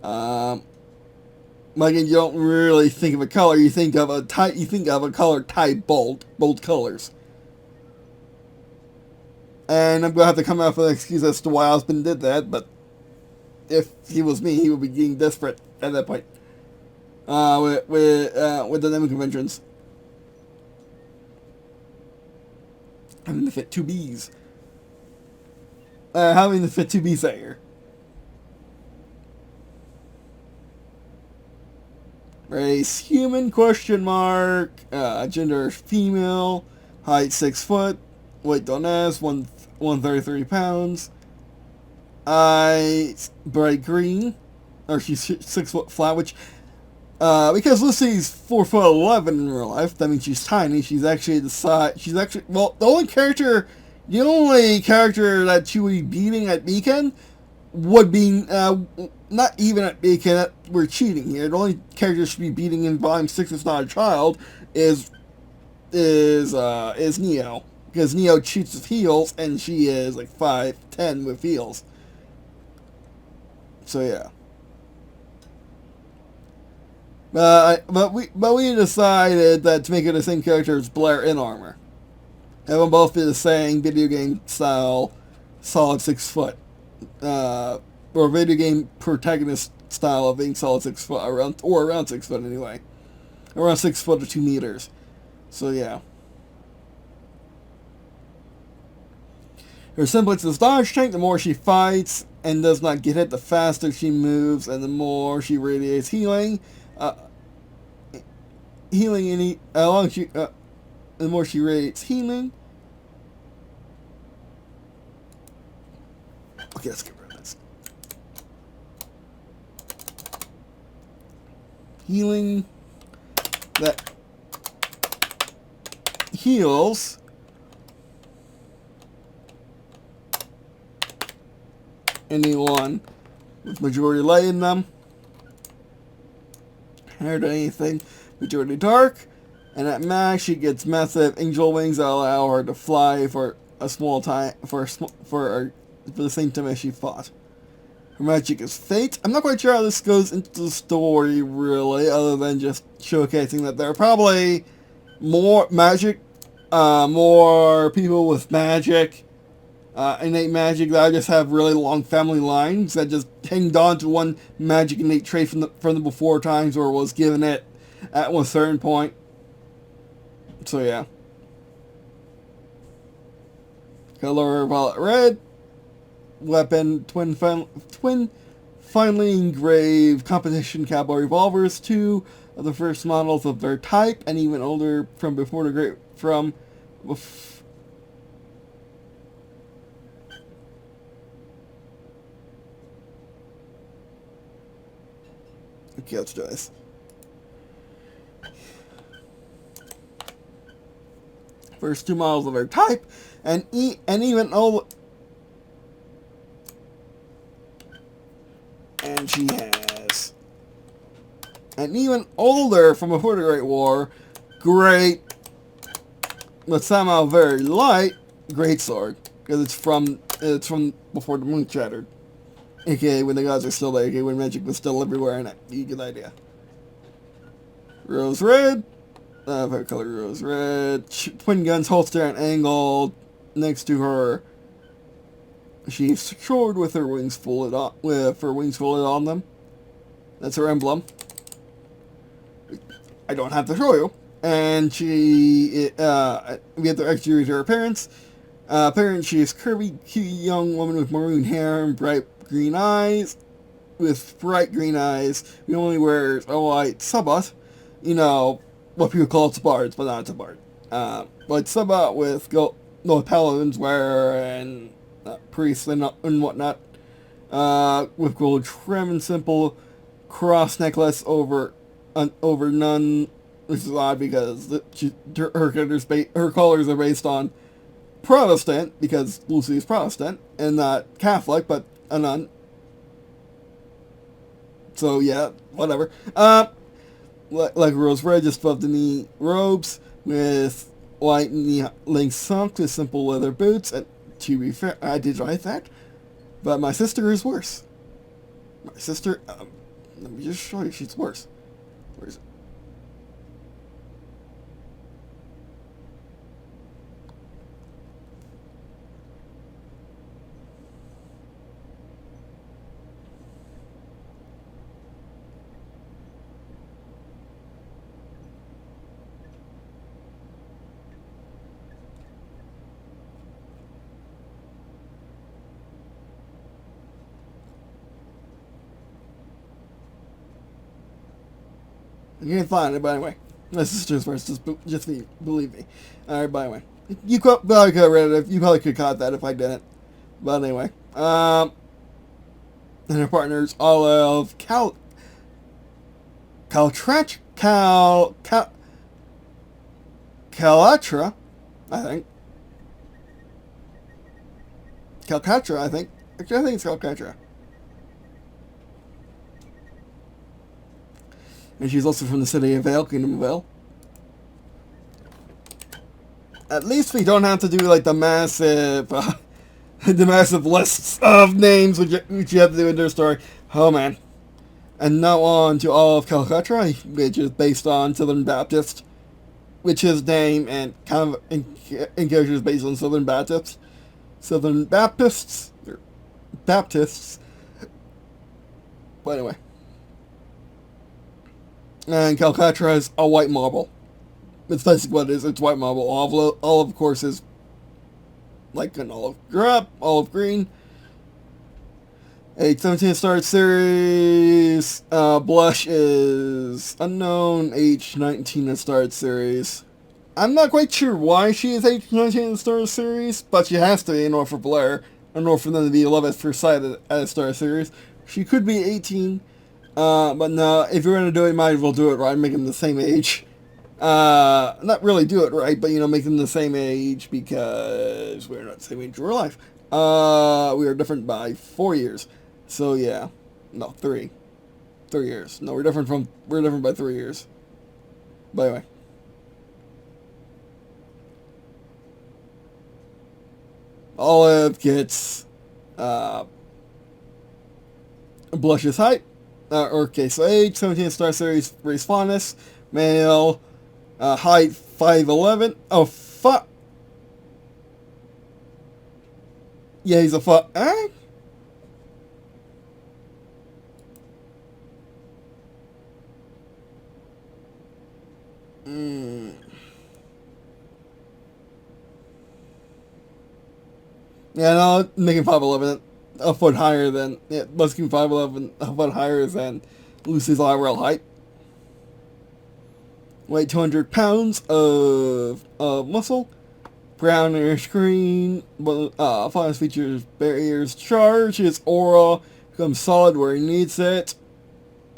Like, you don't really think of a color. You think of a type. You think of a color type. Bold colors. And I'm gonna have to come out with an excuse as to why Osmond did that. But if he was me, he would be getting desperate at that point. With the naming conventions. Having to fit 2 B's. Having to fit 2 B's here. Race human, question mark. Gender female. Height 6 foot. Weight don't ask. 133 pounds. Eyes bright green. Or she's 6 foot flat, which because Lucy's 4'11" in real life, that means she's tiny. She's actually the size. The only character that she would be beating at Beacon would be not even at Beacon. We're cheating here. The only character she should be beating in Volume 6 is not a child is Neo, because Neo cheats with heels and she is like 5'10" with heels. So yeah. But we decided that to make it the same character as Blair in armor. Have them both be the same video game style, solid 6 foot. Or video game protagonist style of being solid 6 foot, around 6 foot anyway. Around 6 foot or 2 meters. So yeah. Her semblance is dodge tank. The more she fights and does not get hit, the faster she moves, and the more she radiates healing. The more she radiates healing. Okay, let's get rid of this. Healing that heals anyone with majority light in them. Compared to anything majority dark, and at max she gets massive angel wings that allow her to fly for a small time for the same time as she fought. Her magic is fate. I'm not quite sure how this goes into the story really, other than just showcasing that there are probably more people with magic, innate magic that just have really long family lines that just hanged on to one magic innate trait from the before times, or was given it at one certain point. So yeah. Color violet red. Weapon twin finely engraved competition cowboy revolvers, 2 of the first models of their type, and even older from before the great Okay, let's do this. First 2 models of their type, and even she has an even older from before the Great War, great, but somehow very light, great sword. Because it's from before the moon shattered. AKA when the gods are still there, AKA when magic was still everywhere, and you get the idea. Rose red. Favorite color rose red. Twin guns holster and angled next to her. She's secured with her wings folded on them. That's her emblem. I don't have to show you. And we have to exterior her appearance. She is curvy, cute young woman with maroon hair and bright green eyes. With bright green eyes, she only wears a white sabbat. You know, what people call tabards, but not a tabard. White sabbat with paladins wear and priests and whatnot. With gold trim and simple cross necklace over none, which is odd because her colors are based on Protestant, because Lucy is Protestant, and not Catholic, but a nun. So yeah, whatever. Like rose red, just above the knee robes, with white knee-length socks with simple leather boots, and to be fair, I did write that, but my sister is worse. My sister, let me just show you, she's worse. Where is it? You can't find it, but anyway. My sister's first, just believe me. Alright, by the way. You probably could have read it, you probably could have caught that if I didn't. But anyway. And her partner's Olive Calatra, I think. Calcatra, I think. Actually, I think it's Calcatra. And she's also from the city of Vale, Kingdom of Vale. At least we don't have to do like the massive lists of names which you have to do in their story. Oh man. And now on to all of Calcutta, which is based on Southern Baptist, which his name and kind of in character is based on Southern Baptists. Southern Baptists. But anyway. And Calcatra is a white marble. It's basically what it is. It's white marble. Olive, of course, is like an olive green. A 17 star series. Blush is unknown. Age 19 star series. I'm not quite sure why she is age 19 star series, but she has to be in order for Blair, in order for them to be love at first sight at a star series. She could be 18. But no, if you're going to do it, you might as well do it right, make them the same age. Not really do it right, but, make them the same age, because we're not the same age in real life. We are different by 4 years. So, yeah. No, 3. 3 years. No, we're different by 3 years. But anyway. Olive gets, Blush's height. Okay, so age, 17 star series, race fondness, male, height 5'11". Oh, fuck. Yeah, he's a fuck. Alright. Yeah, no, making 5'11". A foot higher than, Musking 5'11", a foot higher than Lucy's IRL height. Weight 200 pounds of muscle. Brownish green. Finest features barriers charge. His aura becomes solid where he needs it.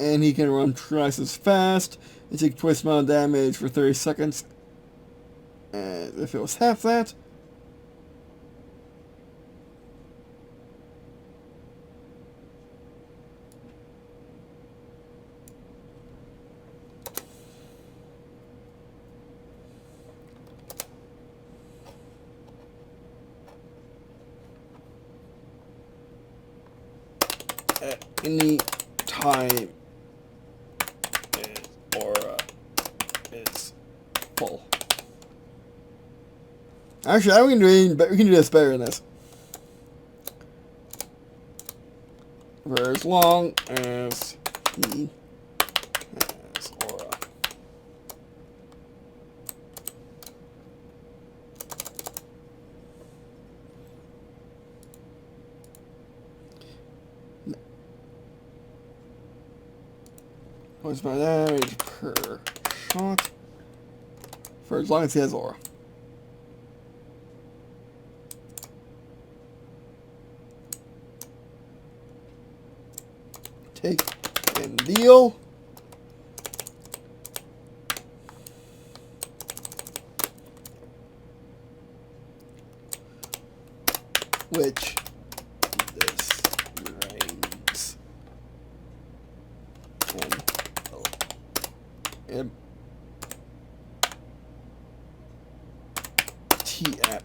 And he can run twice as fast. And take twice the amount of damage for 30 seconds. And if it was half that. any time aura is full. Actually, we can do this better than this. For as long as he has aura. What's my damage per shot? For as long as he has aura. Take and deal. Which this drains. And T at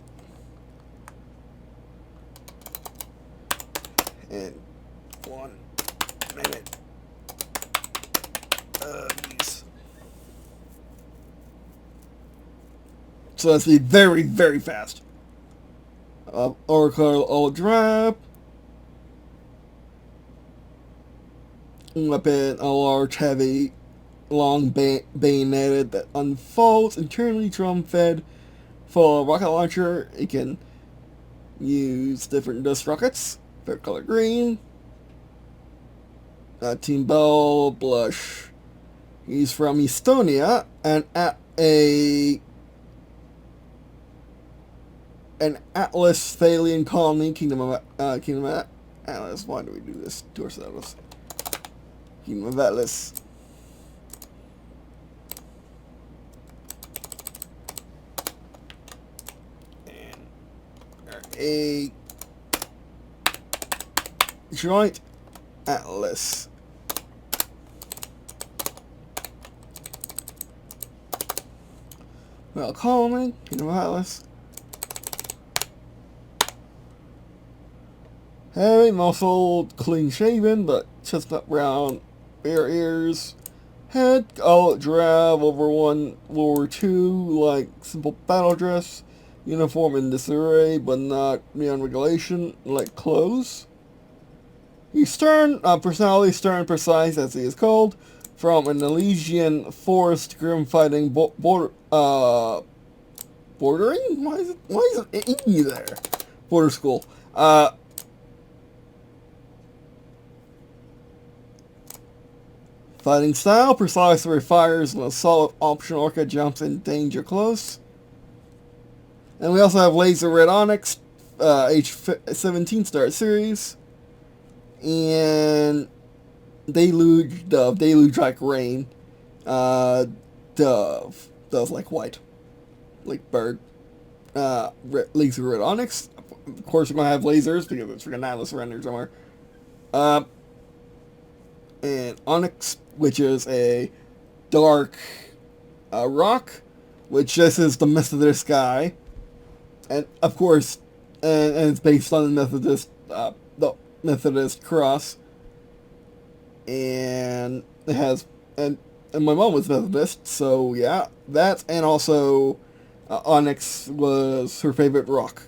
and 1 minute these. So that's be very, very fast. Oracle Owlbear. Weapon, a large, heavy, long bayoneted that unfolds, internally drum-fed, full of rocket launcher. It can use different dust rockets. Favorite color green. Team Bell Blush. He's from Estonia and at an Atlas Thalian colony, Kingdom of Atlas. Why do we do this to ourselves? Kingdom of Atlas. And a joint Atlas. Well, colony, Kingdom of Atlas. Heavy, muscled, clean-shaven, but chestnut brown, bare ears. Head, all drab over World War II, like simple battle dress. Uniform in disarray, but not beyond regulation, like clothes. He's stern, personality stern, precise, as he is called. From an Elysian forest, grim fighting, bordering? Why is it E there? Border school. Fighting style, precise where he fires, and a solid optional orca jumps in danger close. And we also have Laser Red Onyx, age 17 start series. And Deluge Dove, Deluge like rain. Dove like white, like bird. Laser Red Onyx. Of course, we're gonna have lasers because it's freaking Atlas rendered somewhere. And Onyx, which is a dark rock, which this is the Methodist guy, and of course, and it's based on the Methodist cross, and it has and my mom was Methodist, so yeah, that and also Onyx was her favorite rock.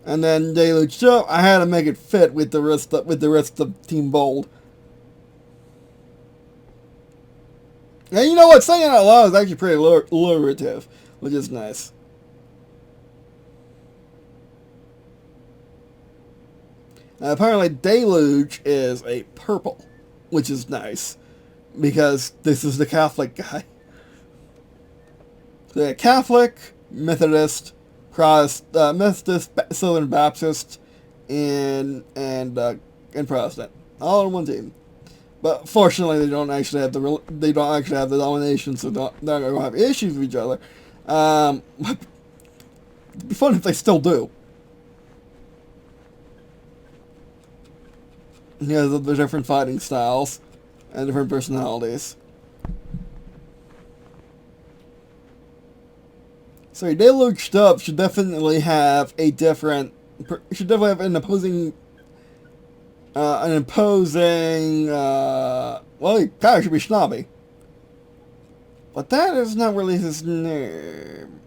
And then Deluge Jump, I had to make it fit with the rest of Team Bold. And you know what? Saying it out loud is actually pretty alliterative, which is nice. And apparently Deluge is a purple, which is nice, because this is the Catholic guy. So yeah, Catholic, Methodist, Methodist, Southern Baptist, and Protestant, all in one team. But fortunately, they don't actually have the domination, so they're not going to have issues with each other. It'd be fun if they still do. Yeah, the different fighting styles and different personalities. So your Deluge stuff should definitely have a different It should definitely have an opposing. Well, he probably should be snobby. But that is not really his name.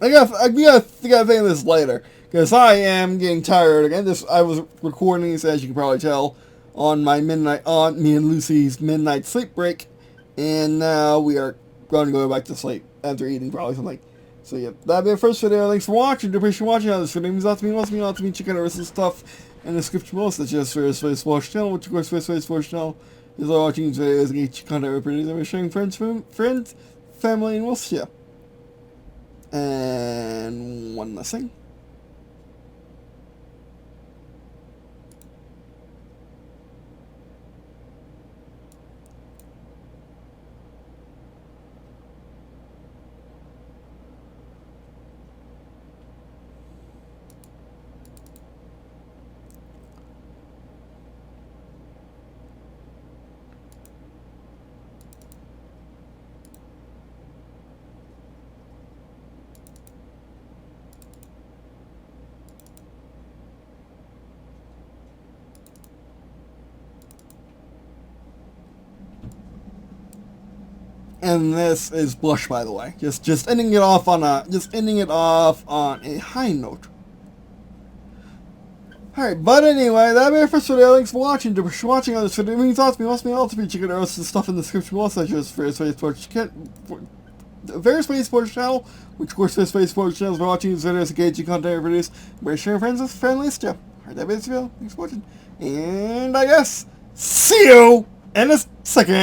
I gotta think of this later. Because I am getting tired again. I was recording this, as you can probably tell, on me and Lucy's midnight sleep break. And now we are going to go back to sleep after eating probably something. So yeah, that'll be the first video. Thanks for watching. Appreciate watching. How this video means a lot to me. Check out the rest of the stuff in the description below, such as Sports Channel, which of course Sports Channel is all watching these videos and get content reproduced and sharing friends, family, and we'll see ya. And one last thing. And this is Blush, by the way. Just ending it off on a high note. Alright, but anyway, that'll be it for this video. Thanks for watching. If you're watching on this video, it means lots to me. Must be all to be. Check out the rest of the stuff in the description below, such as various Sports Channel, which of course various Sports Channels for watching these videos, engaging content I produce, we're sharing friends with family stuff. Alright, that'll be this video. Thanks for watching. And I guess see you in a second.